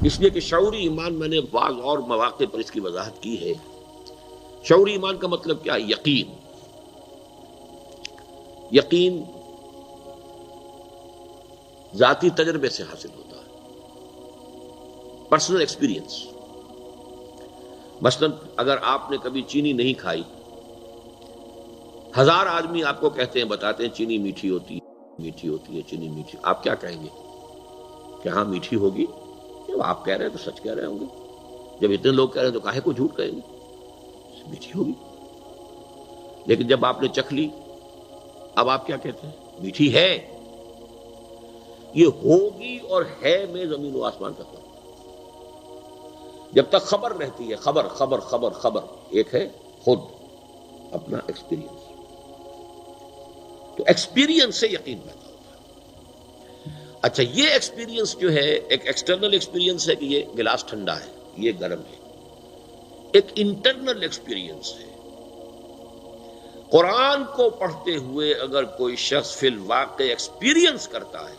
اس لیے کہ شعوری ایمان میں نے بعض اور مواقع پر اس کی وضاحت کی ہے. شعوری ایمان کا مطلب کیا ہے؟ یقین. یقین ذاتی تجربے سے حاصل ہوتا ہے، پرسنل ایکسپیرینس. مثلا اگر آپ نے کبھی چینی نہیں کھائی، 1000 آدمی آپ کو کہتے ہیں، بتاتے ہیں چینی میٹھی ہوتی ہے، میٹھی ہوتی ہے، چینی میٹھی، آپ کیا کہیں گے؟ کہ ہاں میٹھی ہوگی. جب آپ کہہ رہے ہیں تو سچ کہہ رہے ہوں گے. جب اتنے لوگ کہہ رہے ہیں تو کاہے کو جھوٹ کہیں گے؟ میٹھی ہوگی. لیکن جب آپ نے چکھ لی، اب آپ کیا کہتے ہیں؟ میٹھی ہے. یہ ہوگی اور ہے میں زمین و آسمان کا فرق. جب تک خبر رہتی ہے، خبر خبر خبر خبر، ایک ہے خود اپنا ایکسپیرینس. تو ایکسپیرینس سے یقین پیدا ہوتا ہے. اچھا، یہ ایکسپیرینس جو ہے ایک ایکسٹرنل ایکسپیرینس ہے کہ یہ گلاس ٹھنڈا ہے، یہ گرم ہے. ایک انٹرنل ایکسپیرینس ہے. قرآن کو پڑھتے ہوئے اگر کوئی شخص فی الواقع ایکسپیرینس کرتا ہے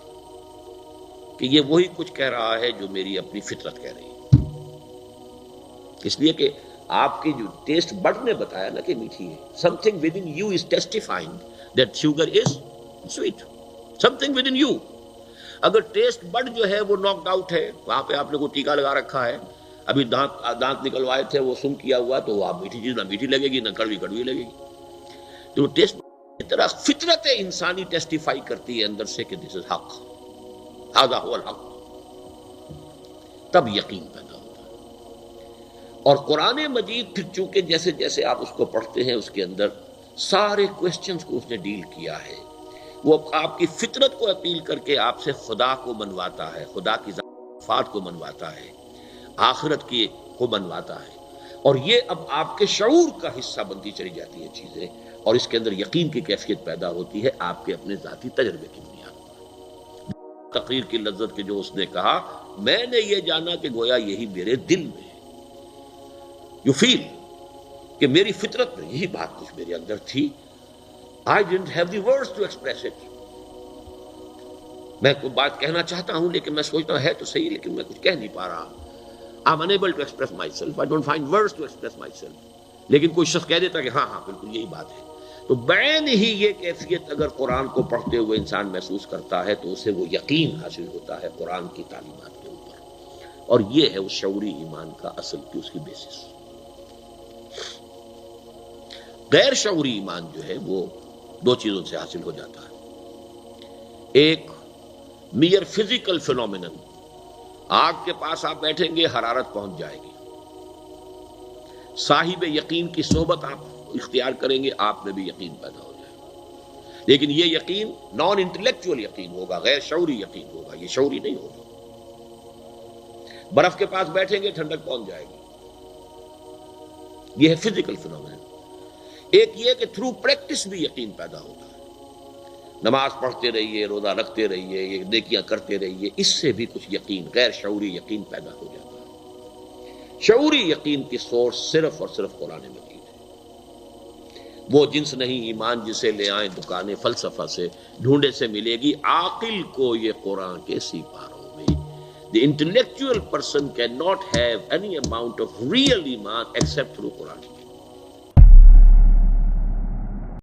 کہ یہ وہی کچھ کہہ رہا ہے جو میری اپنی فطرت کہہ رہی ہے. اس لیے کہ آپ کی جو ٹیسٹ بڈ نے بتایا نا کہ میٹھی ہے. Something within you is testifying that sugar is sweet. Something within you. اگر ٹیسٹ بڈ جو ہے وہ ناکڈ آؤٹ ہے، وہاں پہ آپ نے کوئی ٹیکا لگا رکھا ہے، ابھی دانت نکلوائے تھے، وہ سم کیا ہوا، تو وہ آپ میٹھی چیز نہ میٹھی لگے گی، نہ کڑوی کڑوی لگے گی. تو ٹیسٹ کی طرح فطرت انسانی ٹیسٹیفائی کرتی ہے اندر سے کہ دس از حق، ھذا ھو الحق. تب یقین پیدا ہوتا ہے. اور قرآن مجید پھر چونکہ جیسے جیسے آپ اس کو پڑھتے ہیں، اس کے اندر سارے کوسچنز کو اس نے ڈیل کیا ہے. وہ آپ کی فطرت کو اپیل کر کے آپ سے خدا کو منواتا ہے، خدا کی صفات کو منواتا ہے، آخرت کی کو منواتا ہے. اور یہ اب آپ کے شعور کا حصہ بنتی چلی جاتی ہیں چیزیں، اور اس کے اندر یقین کی کیفیت پیدا ہوتی ہے آپ کے اپنے ذاتی تجربے کی بنیاد پر. تقریر کی لذت کے جو اس نے کہا، میں نے یہ جانا کہ گویا یہی میرے دل میں ہے. یو فیل کہ میری فطرت میں یہی بات کچھ میرے اندر تھی. I didn't have the words to express it. میں کوئی بات کہنا چاہتا ہوں لیکن میں سوچتا ہوں ہے تو صحیح، لیکن میں کچھ کہہ نہیں پا رہا. I'm unable to express myself. I don't find words to express myself. لیکن کوئی شخص کہہ دیتا کہ ہاں ہاں بالکل یہی بات ہے. تو بعین ہی یہ کیفیت اگر قرآن کو پڑھتے ہوئے انسان محسوس کرتا ہے تو اسے وہ یقین حاصل ہوتا ہے قرآن کی تعلیمات کے اوپر. اور یہ ہے اس شعوری ایمان کا اصل کی اس کی بیسس. غیر شعوری ایمان جو ہے وہ دو چیزوں سے حاصل ہو جاتا ہے. ایک میئر فزیکل فینومینن، آگ کے پاس آپ بیٹھیں گے حرارت پہنچ جائے گی. صاحب یقین کی صحبت آپ اختیار کریں گے، آپ میں بھی یقین پیدا ہو جائے گا. لیکن یہ یقین نان انٹلیکچوئل یقین ہوگا، غیر شعوری یقین ہوگا، یہ شعوری نہیں ہوگا. برف کے پاس بیٹھیں گے ٹھنڈک پہنچ جائے گی، یہ ہے فزیکل فینومینن. ایک یہ کہ تھرو پریکٹس بھی یقین پیدا ہوتا ہے. نماز پڑھتے رہیے، روزہ رکھتے رہیے، یہ نیکیاں کرتے رہیے، اس سے بھی کچھ یقین، غیر شعوری یقین پیدا ہو جاتا ہے. شعوری یقین کی سورس صرف اور صرف قرآن مجید ہے. وہ جنس نہیں ایمان جسے لے آئیں دکانیں فلسفہ سے، ڈھونڈے سے ملے گی عاقل کو یہ قرآن کے سیپاروں میں. The intellectual person cannot have any amount of real iman except through Quran.